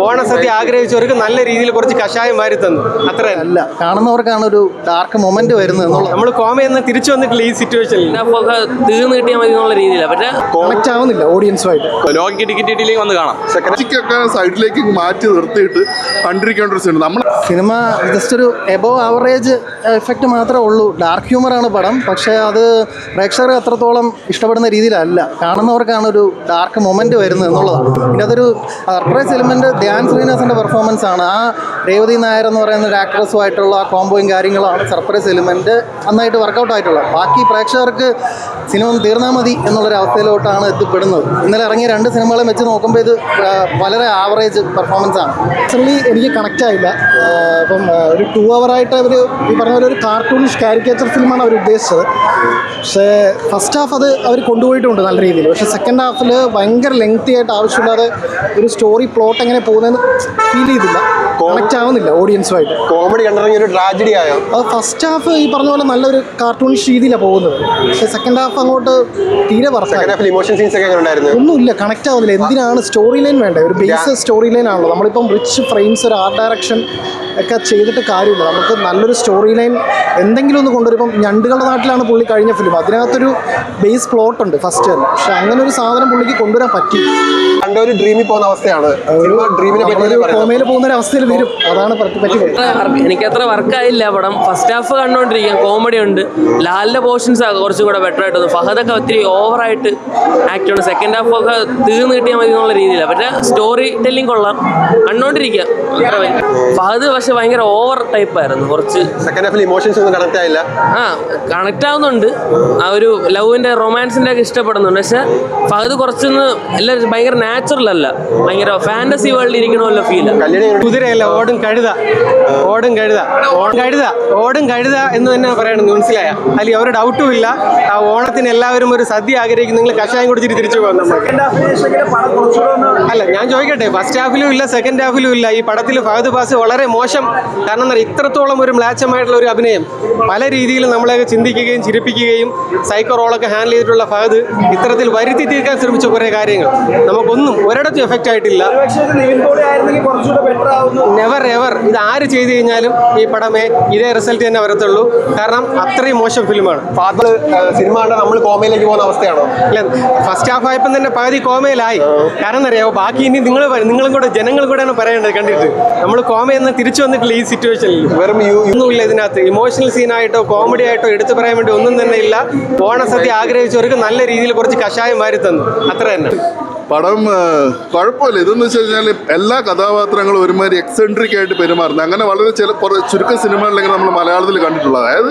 ഓണസദ്യ ആഗ്രഹിച്ചവർക്ക് നല്ല രീതിയിൽ കുറച്ച് കഷായം വാരി തന്നു. അത്ര അല്ല, കാണുന്നവർക്കാണ് ഒരു ഡാർക്ക് മൊമെന്റ് വരുന്നത് എന്നുള്ളത്. നമ്മൾ കോമയെന്ന് തിരിച്ചു വന്നിട്ടില്ല ഈ സിറ്റുവേഷനിൽ. തീർന്നു കിട്ടിയാൽ മതി എന്നുള്ള രീതിയിലാണ്. പക്ഷേ കണക്ട് ആവുന്നില്ല ഓഡിയൻസുമായിട്ട്. ലോകിക്ക് ടിക്കറ്റ് കിട്ടിയില്ലെങ്കിൽ വന്ന് കാണാം. സെക്കൻഡൊക്കെ സൈഡിലേക്ക് മാറ്റി നിർത്തിയിട്ട് കണ്ടിരിക്കേണ്ട ഒരു സിനിമ. സിനിമ ജസ്റ്റ് ഒരു എബോവ് ആവറേജ് എഫക്റ്റ് മാത്രമേ ഉള്ളൂ. ഡാർക്ക് ഹ്യൂമറാണ് പടം. പക്ഷേ അത് പ്രേക്ഷകർ അത്രത്തോളം ഇഷ്ടപ്പെടുന്ന രീതിയിലല്ല. കാണുന്നവർക്കാണ് ഒരു ഡാർക്ക് മൊമെന്റ് വരുന്നത് എന്നുള്ളതാണ്. പിന്നെ അതൊരു സർപ്രൈസ് എലിമെന്റ് ധ്യാൻ ശ്രീനിവാസന്റെ പെർഫോമൻസ് ആണ്. ആ രേവതി നായർ എന്ന് പറയുന്ന ഒരു ആക്ട്രസുമായിട്ടുള്ള ആ കോംബോയും കാര്യങ്ങളാണ് സർപ്രൈസ് എലിമെന്റ് നന്നായിട്ട് വർക്കൗട്ട് ആയിട്ടുള്ളത്. ബാക്കി പ്രേക്ഷകർക്ക് സിനിമ തീർന്നാൽ മതി എന്നുള്ളൊരു അവസ്ഥയിലോട്ടാണ് എത്തിപ്പെടുന്നത്. ഇന്നലെ ഇറങ്ങിയ 2 സിനിമകളെ വെച്ച് നോക്കുമ്പോൾ ഇത് വളരെ ആവറേജ് പെർഫോമൻസ് ആണ്. ആക്ച്വലി എനിക്ക് കണക്റ്റ് ആയില്ല. ഇപ്പം ഒരു 2 hour-ആയിട്ട് അവർ ഈ പറഞ്ഞ പോലെ ഒരു കാർട്ടൂണിഷ് കാരിക്കേച്ചർ ഫിലിമാണ് അവർ ഉദ്ദേശിച്ചത്. പക്ഷേ ഫസ്റ്റ് ഹാഫ് അത് അവർ കൊണ്ടുപോയിട്ടുണ്ട് നല്ല രീതിയിൽ. പക്ഷേ സെക്കൻഡ് ഹാഫിൽ ഭയങ്കര ലെങ്തി ആയിട്ട് ആവശ്യമില്ലാതെ ഒരു സ്റ്റോറി പ്ലോട്ട് എങ്ങനെ പോകുന്നതെന്ന് ഫീൽ ചെയ്തില്ല. കണക്റ്റ് ആവുന്നില്ല ഓഡിയൻസുമായിട്ട്. കോമഡി കണ്ടിറങ്ങിയ ഒരു ട്രാജഡി ആയോ? അത് ഫസ്റ്റ് ഹാഫ് ഈ പറഞ്ഞ പോലെ നല്ലൊരു കാർട്ടൂണിഷ് രീതിയിലാണ് പോകുന്നത്. പക്ഷേ സെക്കൻഡ് ഹാഫ് അങ്ങോട്ട് തീരെ ഇമോഷൻ സീൻസ് ഒക്കെ ഉണ്ടായിരുന്നു. ഒന്നുമില്ല, കണക്റ്റ് ആവുന്നില്ല. എന്തിനാണ് സ്റ്റോറി ലൈൻ വേണ്ടത്? ഒരു ബേസ് സ്റ്റോറി ലൈൻ ആണല്ലോ. നമ്മളിപ്പം റിച്ച് ഫ്രെയിംസ്, ഒരു ആർട്ട് ഡയറക്ഷൻ ഒക്കെ ചെയ്തിട്ട് കാര്യമില്ല. നമുക്ക് നല്ലൊരു സ്റ്റോറി ലൈൻ എന്തെങ്കിലും ഒന്ന് കൊണ്ടുവരും. ഇപ്പം ഞണ്ടുകളുടെ നാട്ടിലാണ് പുള്ളി കഴിഞ്ഞ ഫിലിം. അതിനകത്തൊരു ബേസ് പ്ലോട്ട് ഉണ്ട് ഫസ്റ്റ് തന്നെ. പക്ഷെ അങ്ങനെ ഒരു സാധനം പുള്ളിക്ക് കൊണ്ടുവരാൻ പറ്റി. ഒരു ഡ്രീമിൽ പോകുന്ന അവസ്ഥയാണ്. കോമയിൽ പോകുന്ന ഒരു അവസ്ഥയിൽ വരും. അതാണ് പറ്റി. എനിക്കത്ര വർക്കായില്ല പടം. ഫസ്റ്റ് ഹാഫ് കണ്ടുകൊണ്ടിരിക്കാം, കോമഡി ഉണ്ട്. ലാലിന്റെ പോർഷൻസ് കുറച്ചും കൂടെ ബെറ്റർ ആയിട്ട്. ഫഹദൊക്കെ ഒത്തിരി ഓവറായിട്ട് ആക്ട് ഉണ്ട്. സെക്കൻഡ് ഹാഫ് ഒക്കെ തീർന്നു കിട്ടിയാൽ മതി എന്നുള്ള രീതിയിലാണ്. പക്ഷേ സ്റ്റോറി ടെല്ലിംഗ് കൊള്ളാം, കണ്ടോണ്ടിരിക്കാം. ഫഹദ് പക്ഷെ ഭയങ്കര ഓവർ ടൈപ്പ് ആയിരുന്നു. കുറച്ച് സെക്കൻഡ് ഹാഫിൽ ഇമോഷൻസ് ഒന്നും കണക്ട് ആയില്ല. കണക്ട് ആവുന്നുണ്ട്. ആ ഒരു ലവിന്റെ റൊമാൻസിന്റെ ഒക്കെ ഇഷ്ടപ്പെടുന്നുണ്ട്. പക്ഷെ ഫഹദ് കുറച്ചൊന്ന് എല്ലാവരും ഭയങ്കര നാച്ചുറൽ അല്ല, ഭയങ്കര ഫാന്റസി വേൾഡിൽ ഇരിക്കണമല്ലോ ഫീൽ. കുതിരയല്ല, ഓടും കഴുത എന്ന് തന്നെ പറയണം. മനസ്സിലായ അതിൽ ഒരു ഡൗട്ടും ഇല്ല. ആ ഓണത്തിന് എല്ലാവരും ഒരു സദ്യ ആഗ്രഹിക്കും. നിങ്ങൾ കഷായം കുടിച്ചിട്ട് തിരിച്ചു പോകാം. നമുക്ക് അല്ല, ഞാൻ ചോദിക്കട്ടെ, ഫസ്റ്റ് ഹാഫിലും ഇല്ല സെക്കൻഡ് ഹാഫിലും ഇല്ല. ഈ പടത്തിൽ ഫഹദ് ഫാസ് വളരെ മോശം. കാരണം എന്താ, ഇത്രത്തോളം ഒരു മ്ലാച്ഛമായിട്ടുള്ള ഒരു അഭിനയം പല രീതിയിലും നമ്മളെയൊക്കെ ചിന്തിക്കുകയും ചിരിപ്പിക്കുകയും സൈക്കോ റോളൊക്കെ ഹാൻഡിൽ ചെയ്തിട്ടുള്ള ഫഹദ് ഇത്തരത്തിൽ വരുത്തി തീർക്കാൻ ശ്രമിച്ച കുറേ കാര്യങ്ങൾ നമുക്കൊന്നും ഒരിടത്തും എഫക്റ്റ് ആയിട്ടില്ല. നെവർ എവർ ഇത് ആര് ചെയ്ത് കഴിഞ്ഞാലും ഈ പടമേ ഇതേ റിസൾട്ട് തന്നെ വരത്തുള്ളൂ. കാരണം അത്രയും മോശം ഫിലിമാണ്. ഫാദർ സിനിമ നമ്മൾ കോമയിലേക്ക് പോകുന്ന അവസ്ഥയാണോ? ഇല്ല, ഫസ്റ്റ് ഹാഫ് ആയപ്പം തന്നെ പകുതി കോമയിലായി. കാരണം എന്നറിയാമോ, ബാക്കി ഇനി നിങ്ങളും കൂടെ ജനങ്ങളും കൂടെയാണ് പറയേണ്ടത്. കണ്ടിട്ട് നമ്മൾ കോമയെന്ന് തിരിച്ചു വന്നിട്ടില്ല ഈ സിറ്റുവേഷനിൽ. വെറും ഒന്നുമില്ല ഇതിനകത്ത്. ഇമോഷണൽ സീനായിട്ടോ കോമഡി ആയിട്ടോ എടുത്തു പറയാൻ വേണ്ടി ഒന്നും തന്നെ ഇല്ല. ഓണസദ്യ ആഗ്രഹിച്ചവർക്ക് നല്ല രീതിയിൽ കുറച്ച് കഷായം വാരി തന്നു. അത്ര തന്നെ. പടം കുഴപ്പമില്ല. ഇതെന്ന് വെച്ച് കഴിഞ്ഞാൽ എല്ലാ കഥാപാത്രങ്ങളും ഒരുമാതിരി എക്സെൻട്രിക് ആയിട്ട് പെരുമാറുന്നത്. അങ്ങനെ വളരെ ചുരുക്കം സിനിമകളിലൊക്കെ നമ്മൾ മലയാളത്തിൽ കണ്ടിട്ടുള്ളത്. അതായത്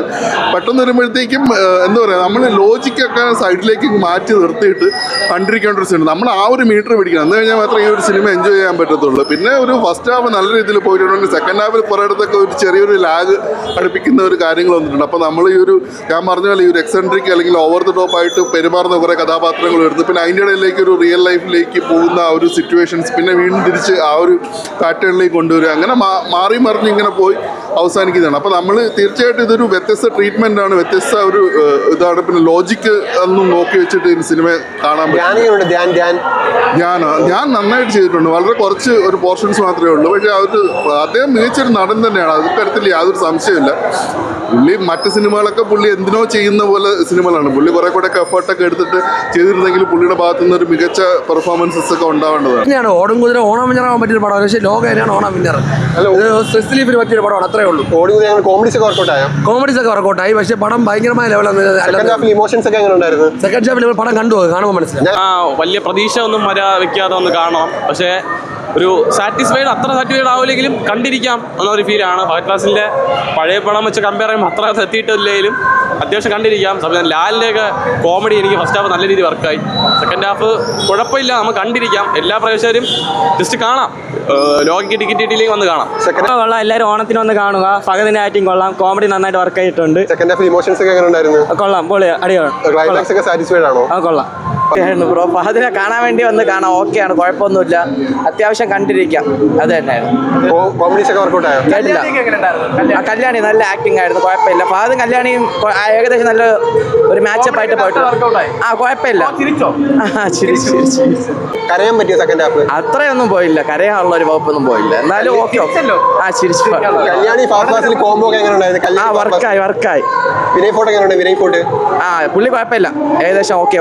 പെട്ടെന്ന് വരുമ്പോഴത്തേക്കും എന്താ പറയുക, നമ്മൾ ലോജിക്കൊക്കെ സൈഡിലേക്ക് മാറ്റി നിർത്തിയിട്ട് കണ്ടിരിക്കേണ്ട ഒരു സിനിമ. നമ്മൾ ആ ഒരു മീറ്റർ പിടിക്കണം. എന്ന് കഴിഞ്ഞാൽ മാത്രമേ ഈ ഒരു സിനിമ എൻജോയ് ചെയ്യാൻ പറ്റത്തുള്ളൂ. പിന്നെ ഒരു ഫസ്റ്റ് ഹാഫ് നല്ല രീതിയിൽ പോയിട്ടുണ്ട്. സെക്കൻഡ് ഹാഫിൽ കുറേ ഇടത്തൊക്കെ ഒരു ചെറിയൊരു ലാഗ് അടുപ്പിക്കുന്ന ഒരു കാര്യങ്ങൾ വന്നിട്ടുണ്ട്. അപ്പോൾ നമ്മൾ ഈ ഒരു, ഞാൻ പറഞ്ഞ പോലെ ഈ ഒരു എക്സെൻട്രിക് അല്ലെങ്കിൽ ഓവർ ദ ടോപ്പ് ആയിട്ട് പെരുമാറുന്ന കുറേ കഥാപാത്രങ്ങൾ എടുത്ത് പിന്നെ അതിൻ്റെ ഇടയിലേക്ക് ഒരു റിയൽ ലൈഫിലേക്ക് പോകുന്ന ആ ഒരു സിറ്റുവേഷൻസ് പിന്നെ വീണ്ടും തിരിച്ച് ആ ഒരു പാറ്റേണിലേക്ക് കൊണ്ടുവരിക. അങ്ങനെ മാറി മറിഞ്ഞ് ഇങ്ങനെ പോയി അവസാനിക്കുന്നതാണ്. അപ്പോൾ നമ്മൾ തീർച്ചയായിട്ടും ഇതൊരു വ്യത്യസ്ത ട്രീറ്റ്മെൻ്റ് ആണ്, വ്യത്യസ്ത ഒരു ഇതാണ്. പിന്നെ ലോജിക്ക് ഒന്നും നോക്കി വെച്ചിട്ട് ഈ സിനിമ കാണാൻ പറ്റും. ഞാൻ നന്നായിട്ട് ചെയ്തിട്ടുണ്ട്. വളരെ കുറച്ച് ഒരു പോർഷൻസ് മാത്രമേ ഉള്ളൂ. പക്ഷേ അദ്ദേഹം മികച്ചൊരു നടൻ തന്നെയാണ്. അതിൽ യാതൊരു സംശയമില്ല. പുള്ളി മറ്റ് സിനിമകളൊക്കെ പുള്ളി എന്തിനോ ചെയ്യുന്ന പോലെ സിനിമകളാണ്. പുള്ളി കുറെ കൂടെ എഫേർട്ടൊക്കെ എടുത്തിട്ട് ചെയ്തിരുന്നെങ്കിൽ പുള്ളിയുടെ ഭാഗത്തു നിന്ന് ഒരു മികച്ച പെർഫോമൻസസ് ഒക്കെ ഉണ്ടാവേണ്ടതാണ്. ഓടും കുതിര ഓണം വിന്നറാൻ പറ്റിയൊരു പടമാണ്. പക്ഷേ ലോകനാണ് ഓണം വിന്നർ. സ്ലിഫിന് പറ്റിയൊരു പടമാണ്, അത്രേ ഉള്ളൂ. കോമഡീസ് ഒക്കെ വർക്കൗട്ടായി. പക്ഷേ പടം ഭയങ്കരമായ ലെവലാണ്. സെക്കൻഡ് ഹാഫിൽ പടം കണ്ടു കാണുമ്പോൾ മനസ്സിലായി. വലിയ പ്രതീക്ഷ ഒന്നും വെക്കാതെ ഒന്ന് കാണണം. പക്ഷേ ഒരു സാറ്റിസ്ഫൈഡ്, അത്ര സാറ്റിസ്ഫൈഡ് ആവില്ലെങ്കിലും കണ്ടിരിക്കാം എന്നൊരു ഫീലാണ്. ഫഹദ് ഫാസിലിൻ്റെ പഴയ പടം വെച്ച് കമ്പയർ ചെയ്യുമ്പോൾ അത്ര എത്തിയിട്ടില്ലെങ്കിലും അത്യാവശ്യം കണ്ടിരിക്കാം. ലാലിൻ്റെയൊക്കെ കോമഡി എനിക്ക് ഫസ്റ്റ് ഹാഫ് നല്ല രീതിയിൽ വർക്കായി. സെക്കൻഡ് ഹാഫ് കുഴപ്പമില്ല, നമുക്ക് കണ്ടിരിക്കാം. എല്ലാ പ്രേക്ഷകരും ജസ്റ്റ് കാണാം. ലോകിക്ക് ടിക്കറ്റ് കിട്ടിയില്ലെങ്കിൽ വന്ന് കാണാം. കൊള്ളാം, എല്ലാവരും ഓണത്തിന് വന്ന് കാണുക. ഫഹദിന്റെ ആക്ടിങ് കൊള്ളാം, കോമഡി നന്നായിട്ട് വർക്ക് ആയിട്ടുണ്ട്. സെക്കൻഡ് ഹാഫ് ഇമോഷൻസ് ഒക്കെ എങ്ങനെ ഉണ്ടായിരുന്നു? കൊള്ളാം, പൊളി, അടിപൊളി. ക്ലൈമാക്സ് ഒക്കെ സാറ്റിസ്ഫൈഡ് ആണോ? കൊള്ളാം. ബ്രോ ഫഹദിനെ കാണാൻ വേണ്ടി വന്ന് കാണാം, ഓക്കെയാണ്, കുഴപ്പമൊന്നുമില്ല, അത്യാവശ്യം കണ്ടിരിക്കാം, അത് തന്നെയായിരുന്നു. കോമഡീസ് ഒക്കെ വർക്കൗട്ട് ആയോ? കേട്ടില്ല. ആ കല്യാണി നല്ല ആക്ടിങ് ആയിരുന്നു, കുഴപ്പമില്ല. ഫഹദും കല്യാണിയും ഏകദേശം നല്ല ഒരു മാച്ചപ്പ് ആയിട്ട് പോയിട്ടുണ്ട്. ആ കുഴപ്പമില്ല. ആ ചിരിച്ചു. കരയാൻ പറ്റിയ സെക്കൻഡ് ഹാഫ്? അത്രയൊന്നും പോയില്ല, കരയാനുള്ള ഒരു വകുപ്പൊന്നും പോയില്ല, എന്നാലും ഓക്കെ. ആ ചിരിച്ചു. കല്യാണി ഫഹദ് ഫാസിൽ കോംബോ ഒക്കെ എങ്ങനെ ഉണ്ടായിരുന്നു? ആ വർക്കായി. വിനയ് ഫോർട്ട് എങ്ങനെയുണ്ട്? വിനയ് ഫോർട്ട് ആ പുള്ളി കുഴപ്പമില്ല, ഏകദേശം ഓക്കെ.